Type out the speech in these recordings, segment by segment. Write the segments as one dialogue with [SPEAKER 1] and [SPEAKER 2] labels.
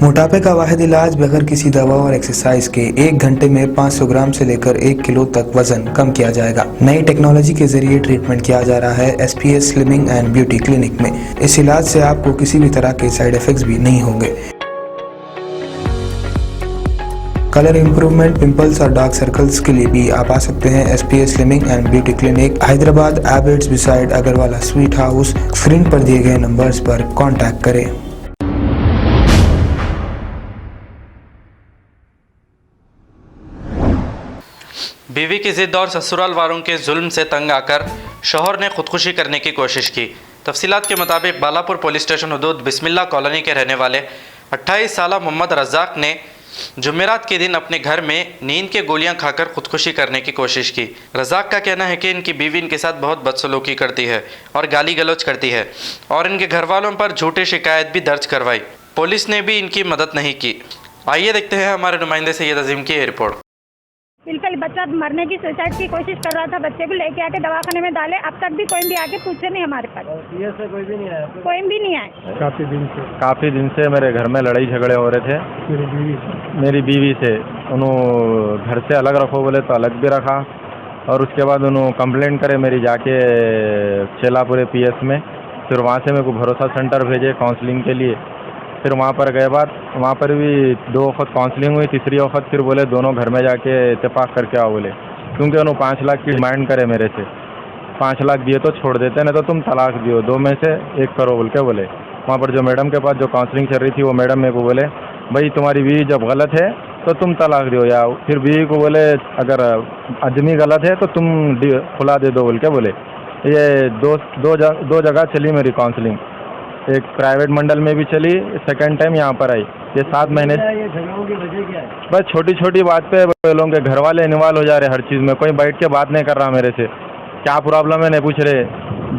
[SPEAKER 1] मोटापे का वाहिद इलाज बगैर किसी दवा और एक्सरसाइज के 1 घंटे में 500 ग्राम से लेकर 1 किलो तक वजन कम किया जाएगा। नई टेक्नोलॉजी के जरिए ट्रीटमेंट किया जा रहा है SPS slimming and beauty clinic में। इस इलाज से आपको किसी भी तरह के साइड इफेक्ट्स भी नहीं होंगे। कलर इंप्रूवमेंट, पिंपल्स और डार्क सर्कल्स के लिए भी आप आ सकते हैं SPS slimming and beauty clinic, Hyderabad, एबर्ट्स beside Agarwala sweet house. Screen पर दिए गए नंबर्स पर कॉन्टैक्ट करें।
[SPEAKER 2] बीवी की जिद और ससुराल वालों के जुल्म से तंग आकर शौहर ने खुदकुशी करने की कोशिश की। तफसीलात के मुताबिक बालापुर पुलिस स्टेशन हदूद बिस्मिल्लाह कॉलोनी के रहने वाले 28 साला मोहम्मद रज़ाक ने जुमेरात के दिन अपने घर में नींद के गोलियां खाकर खुदकुशी करने की कोशिश की। रज़ाक का कहना है कि इनकी बीवी इनके साथ बहुत बदसलूकी करती है और गाली गलौज करती है और इनके घर वालों पर झूठी शिकायत भी दर्ज करवाई। पुलिस ने भी इनकी मदद नहीं की। आइए देखते हैं हमारे नुमाइंदे सैयद अजीम की रिपोर्ट।
[SPEAKER 3] बिल्कुल बच्चा मरने की सुसाइड की कोशिश कर रहा था, बच्चे को लेके आके दवाखाने में डाले। अब तक भी कोई भी आके पूछे नहीं हमारे पास।
[SPEAKER 4] ये से कोई भी नहीं आया?
[SPEAKER 3] कोई भी नहीं आया।
[SPEAKER 4] काफ़ी दिन से मेरे घर में लड़ाई झगड़े हो रहे थे मेरी बीवी से। उन्होंने घर से अलग रखो बोले तो अलग भी रखा और उसके बाद उन्होंने कंप्लेंट करे मेरी जाके चेलापुरे PS में। फिर वहाँ से मेरे को भरोसा सेंटर भेजे काउंसलिंग के लिए। फिर वहाँ पर गए बाद वहाँ पर भी 2 वक्त काउंसलिंग हुई। तीसरी वक्त फिर बोले दोनों घर में जाके इत्तेफाक करके आओ बोले, क्योंकि उन्होंने 5 लाख की डिमांड करे मेरे से। 5 लाख दिए तो छोड़ देते, नहीं तो तुम तलाक दियो, 2 में से 1 करो बोल के बोले। वहाँ पर जो मैडम के पास जो काउंसलिंग चल रही थी वो मैडम मेरे को बोले भाई तुम्हारी बीवी जब गलत है तो तुम तलाक दो, या फिर बीवी को बोले अगर आदमी गलत है तो तुम खुला दे दो बोल के बोले। ये दो जगह चली मेरी काउंसलिंग। एक प्राइवेट मंडल में भी चली, सेकंड टाइम यहाँ पर आई। ये 7 महीने। ये झगड़ों की वजह क्या है? बस छोटी छोटी बात पे लोगों के घर वाले इन्वॉल्व हो जा रहे हर चीज़ में। कोई बैठ के बात नहीं कर रहा मेरे से, क्या प्रॉब्लम है नहीं पूछ रहे।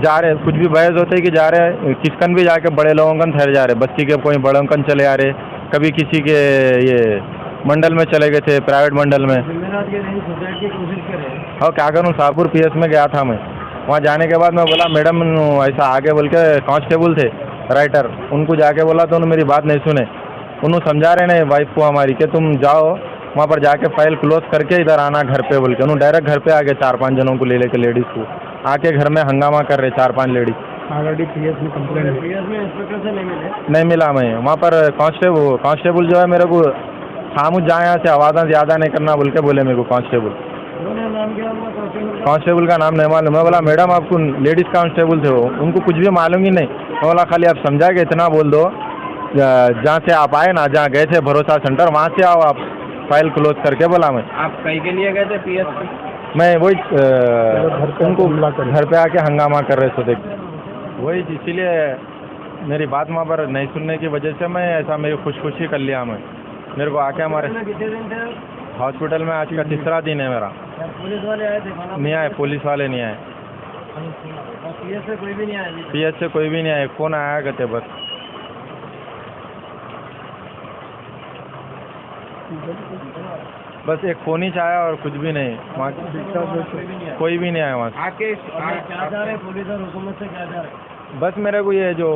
[SPEAKER 4] जा रहे कुछ भी बहस होते है कि जा रहे किसकन भी जाके बड़े लोगों कन ठहर जा रहे, बस्ती के कोई बड़ों कन चले आ रहे, कभी किसी के ये मंडल में चले गए थे, प्राइवेट मंडल में। और क्या करूँ, शाहपुर PS में गया था मैं। वहाँ जाने के बाद मैं बोला मैडम ऐसा आगे बोल के कांस्टेबल थे राइटर, उनको जाके बोला तो उन्होंने मेरी बात नहीं सुने। उन्होंने समझा रहे नहीं वाइफ को हमारी कि तुम जाओ वहाँ पर जाके फाइल क्लोज करके इधर आना घर पे बोल के। उन्होंने डायरेक्ट घर पे आके 4-5 जनों को ले लेके लेडीज़ को आके घर में हंगामा कर रहे 4-5 लेडीज।
[SPEAKER 5] ऑलरेडी PS में कंप्लेंट है।
[SPEAKER 4] PS में इंस्पेक्टर से नहीं मिला मैं। वहाँ पर कांस्टेबल जो है मेरे को खामोश जाए यहाँ से, आवाज़ ज़्यादा नहीं करना बोल के बोले मेरे को कांस्टेबल। कांस्टेबल का नाम नहीं मालूम। मैं बोला मैडम आपको लेडीज़ कांस्टेबल थे वो, उनको कुछ भी मालूम ही नहीं। मैं बोला खाली आप समझा के इतना बोल दो, जहाँ से आप आए ना, जहाँ गए थे भरोसा सेंटर, वहाँ से आओ आप फाइल क्लोज करके। बोला मैं
[SPEAKER 5] आप कहीं के लिए गए थे PS पे?
[SPEAKER 4] मैं वही उनको घर पे आके हंगामा कर रहे थे देख वही, इसीलिए मेरी बात वहाँ पर नहीं सुनने की वजह से मैं ऐसा मेरी खुशखुशी कर लिया। मैं मेरे को आके हमारे हॉस्पिटल में आज का 3रा दिन है मेरा। पुलिस वाले आए थे? नहीं आए, पुलिस वाले नहीं आए। PS से कोई भी नहीं आया? PS से कोई भी नहीं आया, फ़ोन आया कहते बस। बस एक फ़ोन ही आया और कुछ भी नहीं। वहाँ कोई भी नहीं आया वहाँ से।
[SPEAKER 5] आके
[SPEAKER 4] क्या जा रहे पुलिस और हुकूमत से क्या जा रहे? बस मेरे को ये जो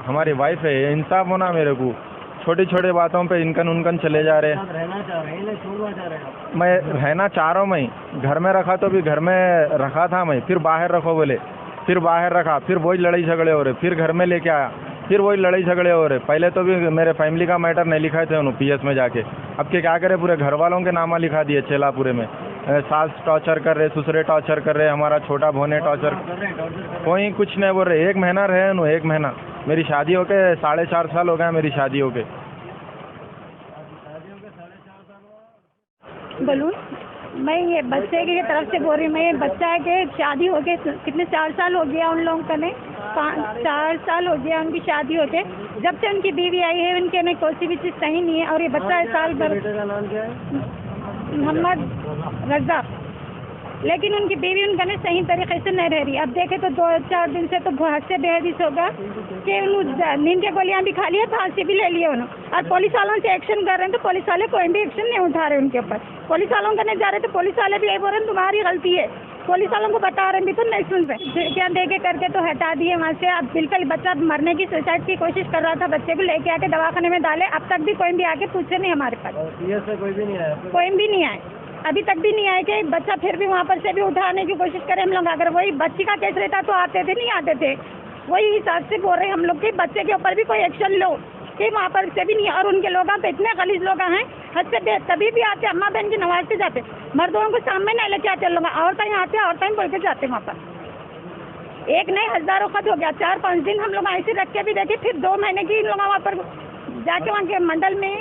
[SPEAKER 4] हमारी वाइफ है इंसाफ होना मेरे को। छोटी छोटी बातों पे इनकन उनकन चले जा रहे।
[SPEAKER 5] रहना चाह रहे हैं, छोड़ना चाह रहे हैं?
[SPEAKER 4] मैं रहना चाह रहा हूँ। मैं घर में रखा तो भी घर में रखा था मैं, फिर बाहर रखो बोले, फिर बाहर रखा, फिर वही लड़ाई झगड़े हो रहे, फिर घर में लेके आया, फिर वही लड़ाई झगड़े हो रहे। पहले तो भी मेरे फैमिली का मैटर नहीं लिखाए थे उन्होंने PS में जाके। अब के क्या करे, पूरे घर वालों के नामा लिखा दिए चेलापुरे में। सास टॉर्चर कर रहे, ससुरे टॉर्चर कर रहे, हमारा छोटा भोने टॉर्चर। कोई कुछ नहीं बोल रहे। 1 महीना रहे उन्होंने, 1 महीना। मेरी शादी होके 4.5 साल हो गया मेरी शादी होके।
[SPEAKER 3] बोलूँ मैं ये बच्चे की तरफ से बोल रही हूँ। मैं बच्चा के शादी हो गए कितने 4 साल हो गया उन लोगों का, नहीं 4 साल हो गया उनकी शादी होते। जब से उनकी बीवी आई है उनके में कोई भी चीज़ सही नहीं है। और ये बच्चा साल भर।
[SPEAKER 4] बेटे का नाम क्या है?
[SPEAKER 3] मोहम्मद रज़ाक। लेकिन उनकी बीवी उनका नहीं सही तरीके से नहीं रह रही। अब देखे तो 2-4 दिन से तो बहुत से बेहदिस होगा कि नींद की गोलियां भी खा लिया, फांसी भी ले लिए उन्होंने। और पुलिस वालों से एक्शन कर रहे हैं तो पुलिस वाले कोई भी एक्शन नहीं उठा रहे उनके ऊपर। पुलिस वालों का नहीं जा रहे तो पुलिस वाले भी यही बोल रहे हैं तुम्हारी गलती है, पुलिस वालों को बता रहे हैं भी तो नहीं सुन रहे, क्या देके करके तो हटा दिए वहाँ से। अब बिल्कुल बच्चा मरने की सुसाइड की कोशिश कर रहा था, बच्चे को लेके आके दवाखाने में डाले, अब तक भी कोई भी आके पूछे नहीं हमारे पास,
[SPEAKER 5] पीएस से कोई भी नहीं आया?
[SPEAKER 3] कोई भी नहीं आए, अभी तक भी नहीं आए कि बच्चा फिर भी वहाँ पर से भी उठाने की कोशिश करें हम लोग। अगर वही बच्ची का केस रहता तो आते थे, नहीं आते थे। वही हिसाब से बोल रहे हम लोग कि बच्चे के ऊपर भी कोई एक्शन लो, कि वहाँ पर से भी नहीं। और उनके लोग तो इतने गलीज लोग हैं, हद से बेहद, तभी भी आते अम्मा बहन की नमाज से जाते, मर्दों को सामने नहीं लेके आते लोग, औरतें आते औरतें बोल के जाते वहाँ पर। एक नहीं हजारों खत हो गया, 4-5 दिन हम लोग ऐसे रख के भी देखे, फिर 2 महीने की लोग वहाँ पर जाके वहाँ के मंडल में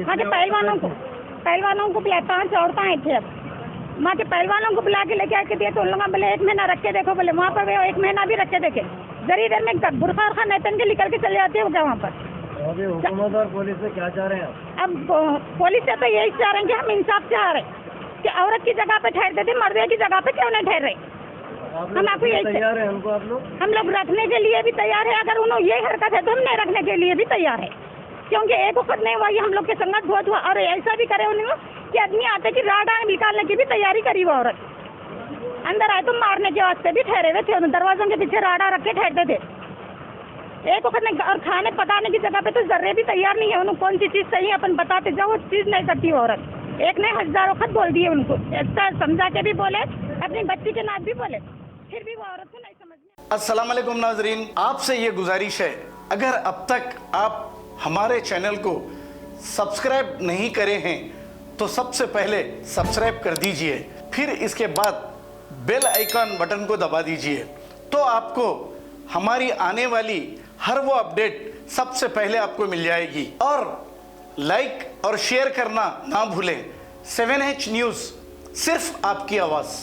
[SPEAKER 3] वहाँ के पहलवानों को बुलाए, 5 औरतें आई थी। अब वहाँ के पहलवानों को बुला के लेके आके दिए तो उन लोगों बोले 1 महीना रख के देखो, बोले वहाँ पर वे 1 महीना भी रख के देखे, जरी देर में बुरखा और खान नैतन के निकल के चले जाते हो क्या वहाँ पर।
[SPEAKER 5] अभी हुकूमत और पुलिस से क्या चाह रहे हैं आप?
[SPEAKER 3] अब पुलिस से तो यही चाह रहे हैं कि हम इंसाफ चाह रहे हैं कि औरत की जगह पे ठहरते थे, मर्दे की जगह पे क्यों नहीं ठहर रहे। हम आपको यही
[SPEAKER 5] तैयार है हमको,
[SPEAKER 3] हम लोग रखने के लिए भी तैयार है, अगर उन्होंने ये हरकत है तो हम नहीं रखने के लिए भी तैयार है, क्योंकि एक वक्त नहीं हुआ, ये हम लोग के संगत बहुत हुआ। और ऐसा भी करे उन्होंने कि आदमी आते कि राडा निकालने की भी तैयारी करी, वो औरत अंदर आए तो मारने के वास्ते भी ठहरे हुए थे, दरवाजों के पीछे राडा रख के ठहरते थे एक वक्त नहीं। और खाने पकाने की जगह पे तो जर्रे भी तैयार नहीं है, उन्होंने कौन सी चीज़ सही अपन बताते जाओ, वो चीज़ नहीं करती वो औरत। एक नहीं हजारों वक्त बोल दिए उनको, ऐसा समझा के भी बोले, अपनी बच्ची के नाम भी बोले, फिर भी वो औरत को नहीं समझ में।
[SPEAKER 6] अस्सलाम वालेकुम नाजरीन, आपसे ये गुजारिश है, अगर अब तक आप हमारे चैनल को सब्सक्राइब नहीं करे हैं तो सबसे पहले सब्सक्राइब कर दीजिए, फिर इसके बाद बेल आइकन बटन को दबा दीजिए, तो आपको हमारी आने वाली हर वो अपडेट सबसे पहले आपको मिल जाएगी। और लाइक और शेयर करना ना भूलें। 7H न्यूज़, सिर्फ आपकी आवाज़।